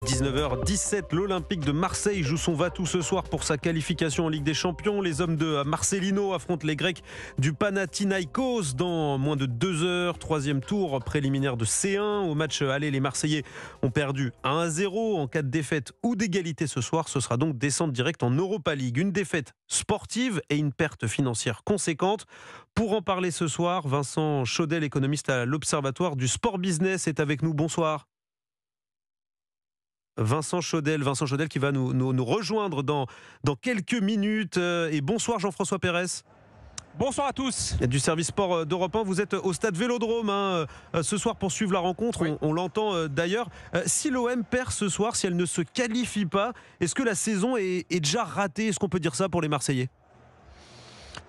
19h17, l'Olympique de Marseille joue son va-tout ce soir pour sa qualification en Ligue des Champions. Les hommes de Marcelino affrontent les Grecs du Panathinaikos dans moins de 2 heures. Troisième tour préliminaire de C1. Au match aller, les Marseillais ont perdu 1-0. En cas de défaite ou d'égalité ce soir, ce sera donc descente directe en Europa League. Une défaite sportive et une perte financière conséquente. Pour en parler ce soir, Vincent Chaudel, économiste à l'Observatoire du Sport Business, est avec nous. Bonsoir. Vincent Chaudel qui va nous rejoindre dans quelques minutes. Et bonsoir Jean-François Pérez. Bonsoir à tous. Du service sport d'Europe 1, vous êtes au stade Vélodrome ce soir pour suivre la rencontre. Oui. On l'entend d'ailleurs. Si l'OM perd ce soir, si elle ne se qualifie pas, est-ce que la saison est déjà ratée? Est-ce qu'on peut dire ça pour les Marseillais?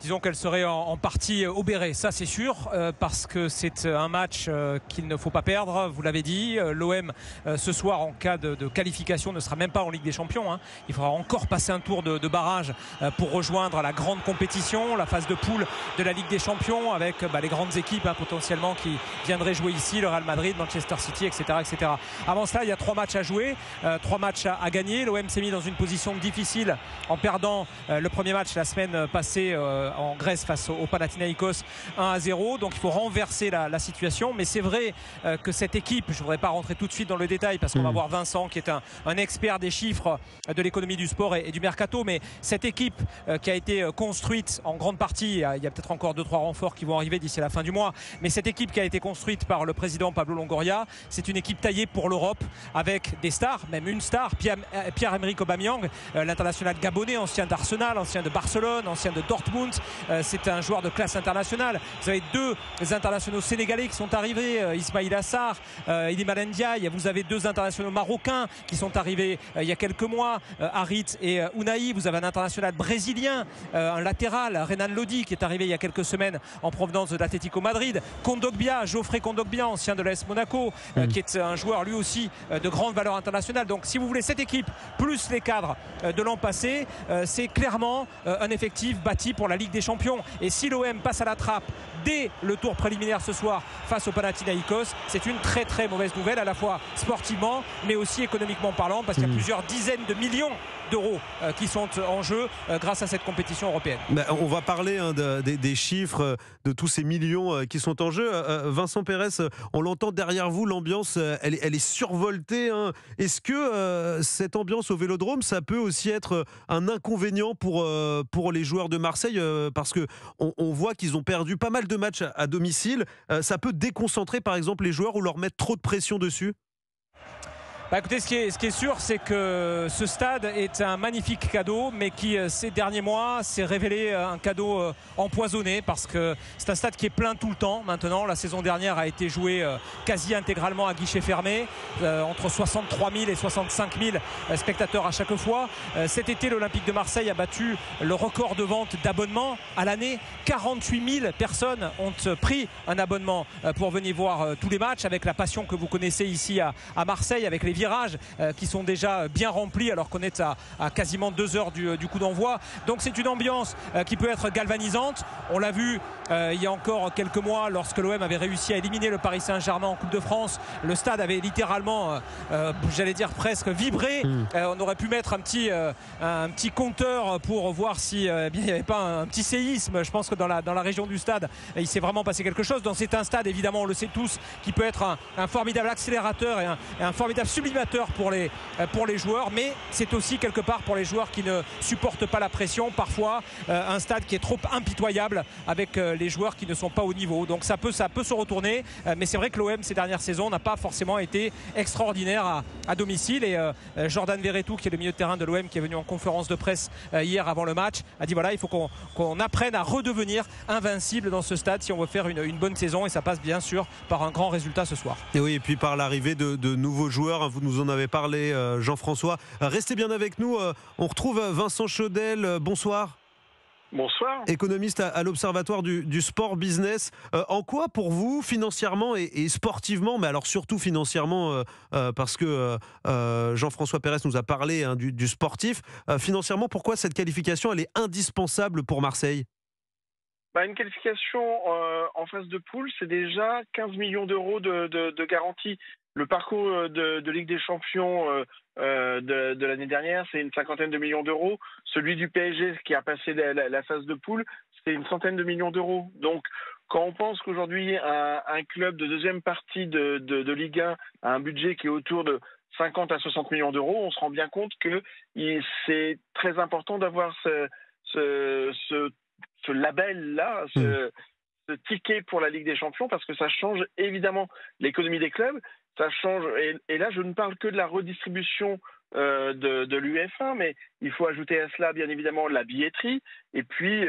Disons qu'elle serait en partie obérée, ça c'est sûr, parce que c'est un match qu'il ne faut pas perdre, vous l'avez dit. L'OM ce soir, en cas de qualification, ne sera même pas en Ligue des Champions. Il faudra encore passer un tour de barrage pour rejoindre la grande compétition, la phase de poule de la Ligue des Champions, avec les grandes équipes potentiellement qui viendraient jouer ici, le Real Madrid, Manchester City, etc., etc. Avant cela, il y a 3 matchs à jouer, 3 matchs à gagner. L'OM s'est mis dans une position difficile en perdant le premier match la semaine passée en Grèce face au Panathinaikos 1-0. Donc il faut renverser la situation. Mais c'est vrai que cette équipe, je ne voudrais pas rentrer tout de suite dans le détail parce qu'on va voir Vincent qui est un expert des chiffres de l'économie du sport et du mercato, mais cette équipe qui a été construite en grande partie, il y a peut-être encore 2-3 renforts qui vont arriver d'ici la fin du mois, mais cette équipe qui a été construite par le président Pablo Longoria, c'est une équipe taillée pour l'Europe avec des stars, même une star, Pierre-Emerick Aubameyang, l'international gabonais, ancien d'Arsenal, ancien de Barcelone, ancien de Dortmund. C'est un joueur de classe internationale. Vous avez 2 internationaux sénégalais qui sont arrivés, Ismaïla Assar, Iliman Ndiaye. Vous avez 2 internationaux marocains qui sont arrivés il y a quelques mois, Harit et Unai. Vous avez un international brésilien, un latéral, Renan Lodi, qui est arrivé il y a quelques semaines en provenance de l'Atlético Madrid. Kondogbia, Geoffrey Kondogbia, ancien de l'AS Monaco, qui est un joueur lui aussi de grande valeur internationale. Donc si vous voulez, cette équipe plus les cadres de l'an passé, c'est clairement un effectif bâti pour la Ligue des Champions. Et si l'OM passe à la trappe dès le tour préliminaire ce soir face au Panathinaikos, c'est une très très mauvaise nouvelle, à la fois sportivement mais aussi économiquement parlant, parce qu'il y a plusieurs dizaines de millions d'euros qui sont en jeu grâce à cette compétition européenne. On va parler des chiffres, de tous ces millions qui sont en jeu. Vincent Pérez, on l'entend derrière vous, l'ambiance elle est survoltée. Est-ce que cette ambiance au Vélodrome, ça peut aussi être un inconvénient pour les joueurs de Marseille, parce qu'on voit qu'ils ont perdu pas mal de matchs à domicile. Ça peut déconcentrer par exemple les joueurs ou leur mettre trop de pression dessus? Écoutez, ce qui est sûr, c'est que ce stade est un magnifique cadeau, mais qui ces derniers mois s'est révélé un cadeau empoisonné, parce que c'est un stade qui est plein tout le temps maintenant. La saison dernière a été jouée quasi intégralement à guichet fermé, entre 63 000 et 65 000 spectateurs à chaque fois. Cet été, l'Olympique de Marseille a battu le record de vente d'abonnements à l'année. 48 000 personnes ont pris un abonnement pour venir voir tous les matchs, avec la passion que vous connaissez ici à Marseille, avec les virages qui sont déjà bien remplis alors qu'on est à quasiment 2 heures du coup d'envoi. Donc c'est une ambiance qui peut être galvanisante. On l'a vu il y a encore quelques mois lorsque l'OM avait réussi à éliminer le Paris Saint-Germain en Coupe de France. Le stade avait littéralement, j'allais dire presque vibré. On aurait pu mettre un petit compteur pour voir si il n'y avait pas un petit séisme. Je pense que dans la région du stade, il s'est vraiment passé quelque chose. Donc c'est un stade, évidemment, on le sait tous, qui peut être un formidable accélérateur et un formidable sublimateur pour les joueurs, mais c'est aussi quelque part pour les joueurs qui ne supportent pas la pression, parfois un stade qui est trop impitoyable avec les joueurs qui ne sont pas au niveau. Donc ça peut se retourner, mais c'est vrai que l'OM ces dernières saisons n'a pas forcément été extraordinaire à domicile. Et Jordan Verretou, qui est le milieu de terrain de l'OM, qui est venu en conférence de presse hier avant le match, a dit voilà, il faut qu'on apprenne à redevenir invincible dans ce stade si on veut faire une bonne saison, et ça passe bien sûr par un grand résultat ce soir. Et oui, et puis par l'arrivée de nouveaux joueurs. Vous nous en avez parlé, Jean-François. Restez bien avec nous. On retrouve Vincent Chaudel. Bonsoir. Bonsoir. Économiste à l'Observatoire du Sport Business. En quoi, pour vous, financièrement et sportivement, mais alors surtout financièrement, parce que Jean-François Pérez nous a parlé du sportif, financièrement, pourquoi cette qualification elle est indispensable pour Marseille? Une qualification en phase de poule, c'est déjà 15 millions d'euros de garantie. le parcours de Ligue des Champions de l'année dernière, c'est une 50aine de millions d'euros. Celui du PSG qui a passé la phase de poule, c'est une centaine de millions d'euros. Donc, quand on pense qu'aujourd'hui, un club de deuxième partie de Ligue 1 a un budget qui est autour de 50 à 60 millions d'euros, on se rend bien compte que c'est très important d'avoir ce label-là, ce ticket pour la Ligue des Champions, parce que ça change évidemment l'économie des clubs. Ça change, et là je ne parle que de la redistribution de l'UEFA, mais il faut ajouter à cela bien évidemment la billetterie et puis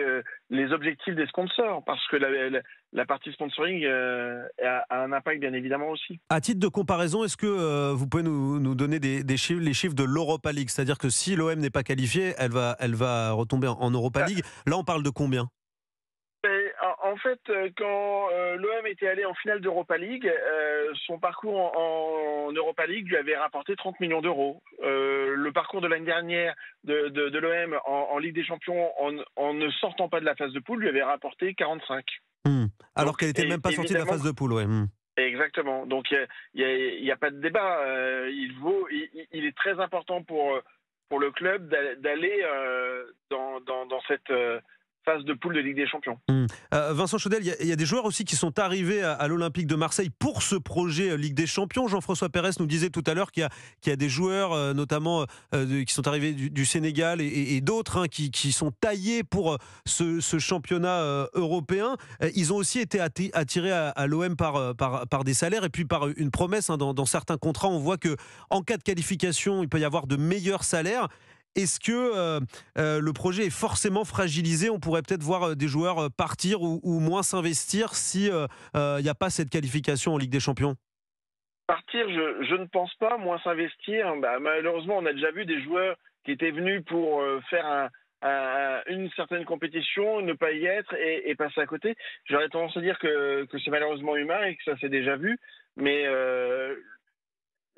les objectifs des sponsors, parce que la partie sponsoring a un impact bien évidemment aussi. À titre de comparaison, est-ce que vous pouvez nous donner les chiffres de l'Europa League? C'est-à-dire que si l'OM n'est pas qualifiée, elle va retomber en Europa League. Là on parle de combien? En fait, quand l'OM était allé en finale d'Europa League, son parcours en Europa League lui avait rapporté 30 millions d'euros. Le parcours de l'année dernière de l'OM en Ligue des Champions, en ne sortant pas de la phase de poule, lui avait rapporté 45. Alors qu'elle n'était même pas sortie de la phase de poule, ouais. Exactement. Donc il n'y a pas de débat. Il est très important pour le club d'aller dans cette phase de poule de Ligue des Champions. Vincent Chaudel, il y a des joueurs aussi qui sont arrivés à l'Olympique de Marseille pour ce projet Ligue des Champions. Jean-François Pérez nous disait tout à l'heure qu'il y a des joueurs, notamment qui sont arrivés du Sénégal et d'autres qui sont taillés pour ce championnat européen. Ils ont aussi été attirés à l'OM par des salaires et puis par une promesse. Dans certains contrats, on voit qu'en cas de qualification, il peut y avoir de meilleurs salaires. Est-ce que le projet est forcément fragilisé? On pourrait peut-être voir des joueurs partir ou moins s'investir si il n'y a pas cette qualification en Ligue des Champions. Partir, je ne pense pas. Moins s'investir, malheureusement, on a déjà vu des joueurs qui étaient venus pour faire une certaine compétition, ne pas y être et passer à côté. J'aurais tendance à dire que c'est malheureusement humain et que ça s'est déjà vu. Mais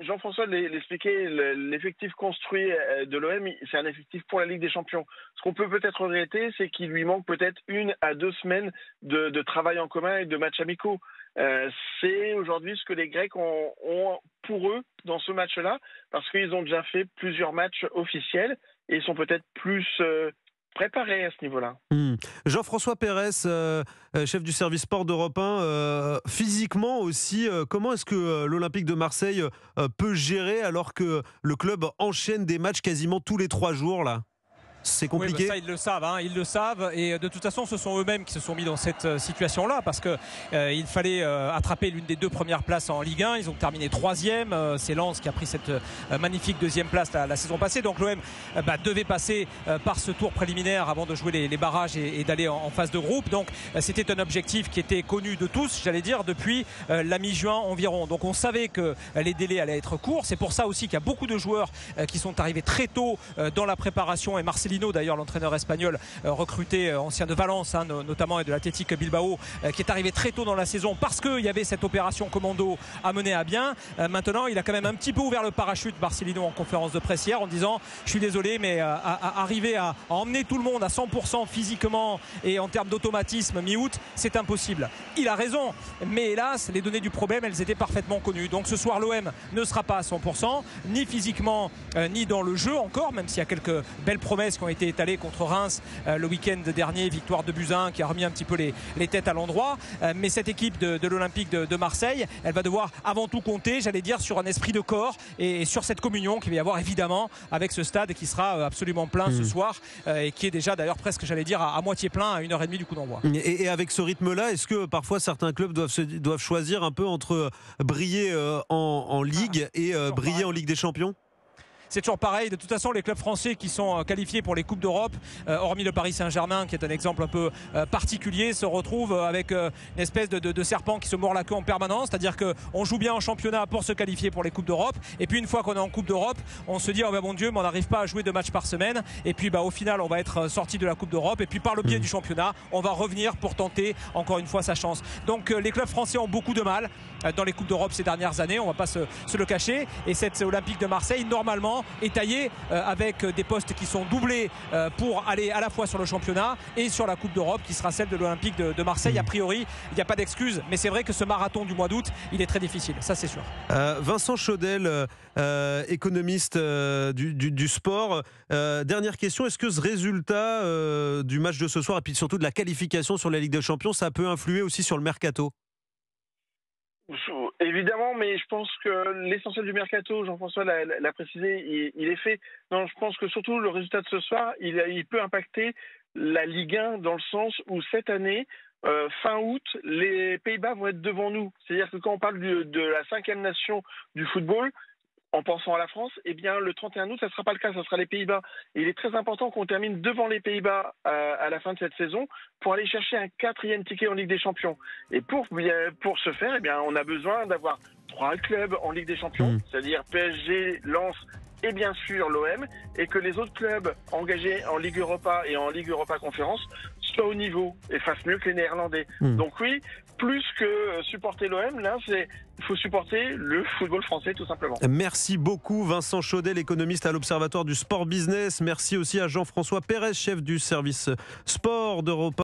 Jean-François l'expliquait, l'effectif construit de l'OM, c'est un effectif pour la Ligue des Champions. Ce qu'on peut peut-être regretter, c'est qu'il lui manque peut-être 1 à 2 semaines de travail en commun et de matchs amicaux. C'est aujourd'hui ce que les Grecs ont pour eux dans ce match-là, parce qu'ils ont déjà fait plusieurs matchs officiels et ils sont peut-être plus préparés à ce niveau-là. Jean-François Pérez, chef du service sport d'Europe 1, physiquement aussi, comment est-ce que l'Olympique de Marseille peut gérer alors que le club enchaîne des matchs quasiment tous les 3 jours là? C'est compliqué. Oui, ça, ils le savent, et de toute façon ce sont eux-mêmes qui se sont mis dans cette situation-là, parce que il fallait attraper l'une des 2 premières places en Ligue 1. Ils ont terminé 3e. C'est Lens qui a pris cette magnifique 2e place la saison passée. Donc l'OM devait passer par ce tour préliminaire avant de jouer les barrages et d'aller en phase de groupe. Donc c'était un objectif qui était connu de tous, j'allais dire, depuis la mi-juin environ. Donc on savait que les délais allaient être courts. C'est pour ça aussi qu'il y a beaucoup de joueurs qui sont arrivés très tôt dans la préparation, et Marcelino d'ailleurs, l'entraîneur espagnol recruté, ancien de Valence notamment, et de l'Athletic Bilbao, qui est arrivé très tôt dans la saison parce qu'il y avait cette opération commando à mener à bien. Maintenant il a quand même un petit peu ouvert le parachute, Marcelino, en conférence de presse hier, en disant je suis désolé, mais arriver à emmener tout le monde à 100% physiquement et en termes d'automatisme mi-août, c'est impossible. Il a raison, mais hélas les données du problème, elles étaient parfaitement connues. Donc ce soir l'OM ne sera pas à 100%, ni physiquement ni dans le jeu encore, même s'il y a quelques belles promesses qui ont été étalées contre Reims le week-end dernier, victoire de Buzyn qui a remis un petit peu les têtes à l'endroit. Mais cette équipe de l'Olympique de Marseille, elle va devoir avant tout compter, j'allais dire, sur un esprit de corps et sur cette communion qu'il va y avoir évidemment avec ce stade qui sera absolument plein ce soir, et qui est déjà d'ailleurs presque, j'allais dire, à moitié plein à 1h30 du coup d'envoi. Et avec ce rythme-là, est-ce que parfois certains clubs doivent choisir un peu entre briller en Ligue et briller en Ligue des Champions? C'est toujours pareil. De toute façon, les clubs français qui sont qualifiés pour les Coupes d'Europe, hormis le Paris Saint-Germain qui est un exemple un peu particulier, se retrouvent avec une espèce de serpent qui se mord la queue en permanence. C'est-à-dire qu'on joue bien en championnat pour se qualifier pour les Coupes d'Europe, et puis une fois qu'on est en Coupe d'Europe, on se dit oh ben mon Dieu, mais on n'arrive pas à jouer 2 matchs par semaine, et puis au final on va être sorti de la Coupe d'Europe, et puis par le biais du championnat on va revenir pour tenter encore une fois sa chance. Donc les clubs français ont beaucoup de mal dans les Coupes d'Europe ces dernières années, on ne va pas se le cacher, et cette Olympique de Marseille normalement plan est taillé avec des postes qui sont doublés pour aller à la fois sur le championnat et sur la Coupe d'Europe qui sera celle de l'Olympique de Marseille. A priori, il n'y a pas d'excuse, mais c'est vrai que ce marathon du mois d'août, il est très difficile, ça c'est sûr. Vincent Chaudel, économiste du sport. Dernière question, est-ce que ce résultat du match de ce soir et puis surtout de la qualification sur la Ligue des Champions, ça peut influer aussi sur le mercato ? Évidemment, mais je pense que l'essentiel du mercato, Jean-François l'a précisé, il est fait. Non, je pense que surtout le résultat de ce soir, il peut impacter la Ligue 1 dans le sens où cette année, fin août, les Pays-Bas vont être devant nous. C'est-à-dire que quand on parle de la 5e nation du football, en pensant à la France, eh bien le 31 août, ça ne sera pas le cas, ça sera les Pays-Bas. Et il est très important qu'on termine devant les Pays-Bas à la fin de cette saison pour aller chercher un 4e ticket en Ligue des Champions. Et pour ce faire, eh bien, on a besoin d'avoir 3 clubs en Ligue des Champions, c'est-à-dire PSG, Lens et bien sûr l'OM, et que les autres clubs engagés en Ligue Europa et en Ligue Europa Conférence soient au niveau et fassent mieux que les Néerlandais. Donc oui, plus que supporter l'OM, là, il faut supporter le football français tout simplement. Merci beaucoup Vincent Chaudel, économiste à l'Observatoire du Sport Business. Merci aussi à Jean-François Pérez, chef du service sport d'Europa.